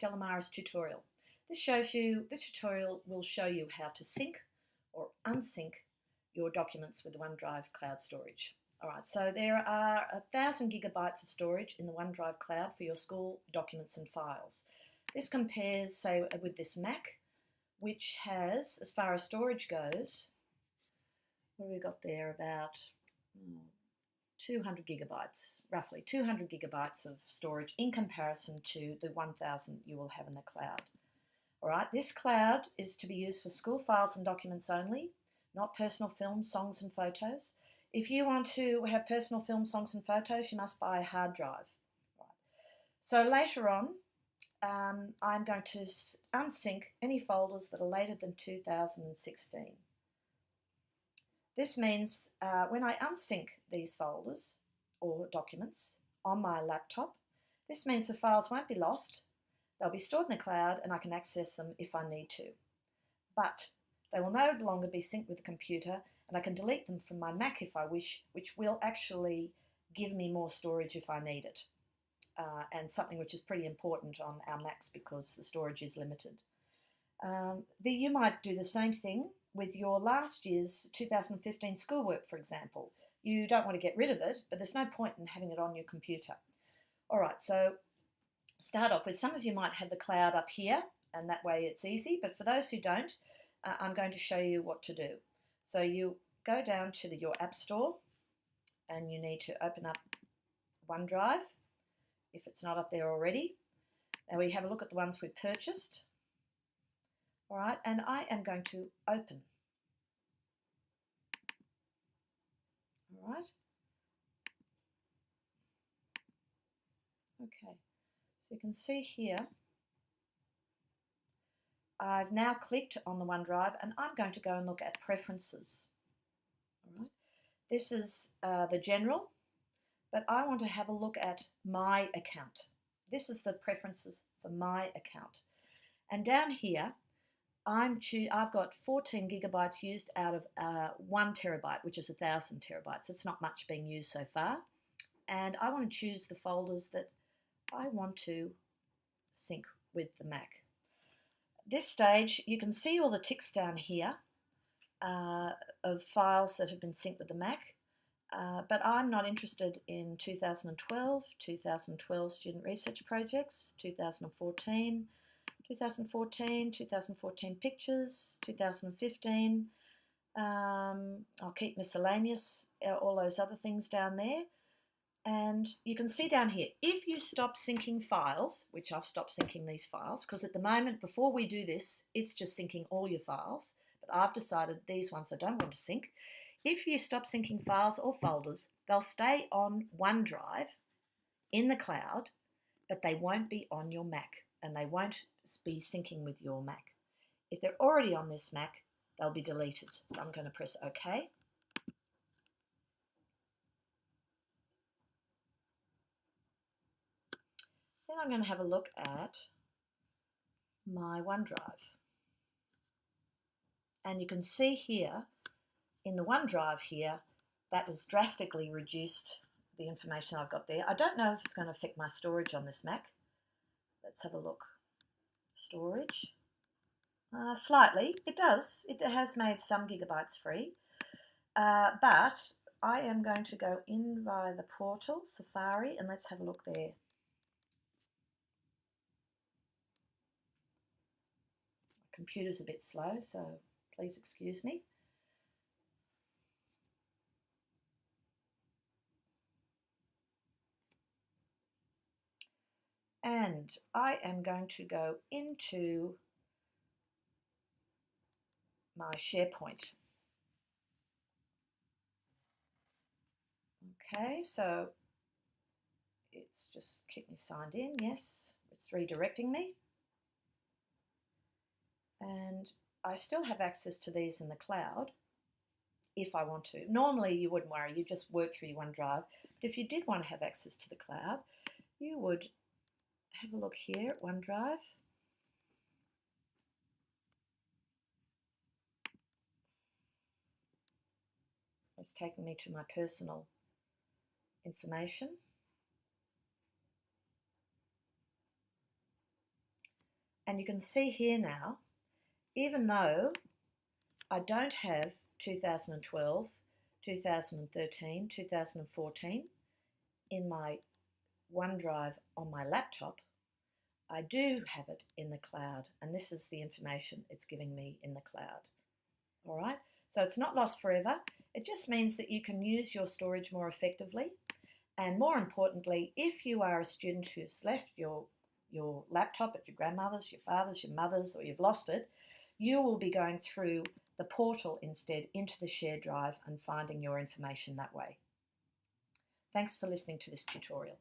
Stella Mara's tutorial. This tutorial will show you how to sync or unsync your documents with the OneDrive cloud storage. All right, so there are 1,000 gigabytes of storage in the OneDrive cloud for your school documents and files. This compares, say, with this Mac, which has, as far as storage goes, what have we got there? About 200 gigabytes, roughly 200 gigabytes of storage in comparison to the 1,000 you will have in the cloud. All right, this cloud is to be used for school files and documents only, not personal films, songs and photos. If you want to have personal films, songs and photos, you must buy a hard drive. Right. So later on, I'm going to unsync any folders that are later than 2016. This means when I unsync these folders or documents on my laptop, this means the files won't be lost, they'll be stored in the cloud and I can access them if I need to. But they will no longer be synced with the computer and I can delete them from my Mac if I wish, which will actually give me more storage if I need it. And something which is pretty important on our Macs because the storage is limited. You might do the same thing with your last year's 2015 schoolwork, for example. You don't want to get rid of it, but there's no point in having it on your computer. All right, so start off with, some of you might have the cloud up here, and that way it's easy, but for those who don't, I'm going to show you what to do. So you go down to your App Store, and you need to open up OneDrive, if it's not up there already. Now we have a look at the ones we purchased. All right, and I am going to open. All right. Okay, so you can see here, I've now clicked on the OneDrive and I'm going to go and look at preferences. All right. This is the general, but I want to have a look at my account. This is the preferences for my account. And down here, I've got 14 gigabytes used out of 1 terabyte, which is 1,000 terabytes. It's not much being used so far. And I want to choose the folders that I want to sync with the Mac. At this stage, you can see all the ticks down here of files that have been synced with the Mac. But I'm not interested in 2012, 2012 student research projects, 2014, 2014 pictures, 2015. I'll keep miscellaneous, all those other things down there. And you can see down here, if you stop syncing files, which I've stopped syncing these files, because at the moment, before we do this, it's just syncing all your files. But I've decided these ones I don't want to sync. If you stop syncing files or folders, they'll stay on OneDrive in the cloud, but they won't be on your Mac and they won't be syncing with your Mac. If they're already on this Mac, they'll be deleted. So I'm going to press OK. Then I'm going to have a look at my OneDrive. And you can see here, in the OneDrive here, that has drastically reduced the information I've got there. I don't know if it's going to affect my storage on this Mac. Let's have a look. Storage. Slightly. It does. It has made some gigabytes free. But I am going to go in via the portal, Safari, and let's have a look there. My computer's a bit slow, so please excuse me. And I am going to go into my SharePoint. Okay, so it's just keep me signed in. Yes, it's redirecting me. And I still have access to these in the cloud if I want to. Normally you wouldn't worry, you just work through your OneDrive. But if you did want to have access to the cloud, you would have a look here at OneDrive. It's taking me to my personal information. And you can see here now, even though I don't have 2012, 2013, 2014 in my OneDrive on my laptop, I do have it in the cloud, and this is the information it's giving me in the cloud. All right, so it's not lost forever. It just means that you can use your storage more effectively. And more importantly, if you are a student who's left your laptop at your grandmother's, your father's, your mother's, or you've lost it, you will be going through the portal instead into the shared drive and finding your information that way. Thanks for listening to this tutorial.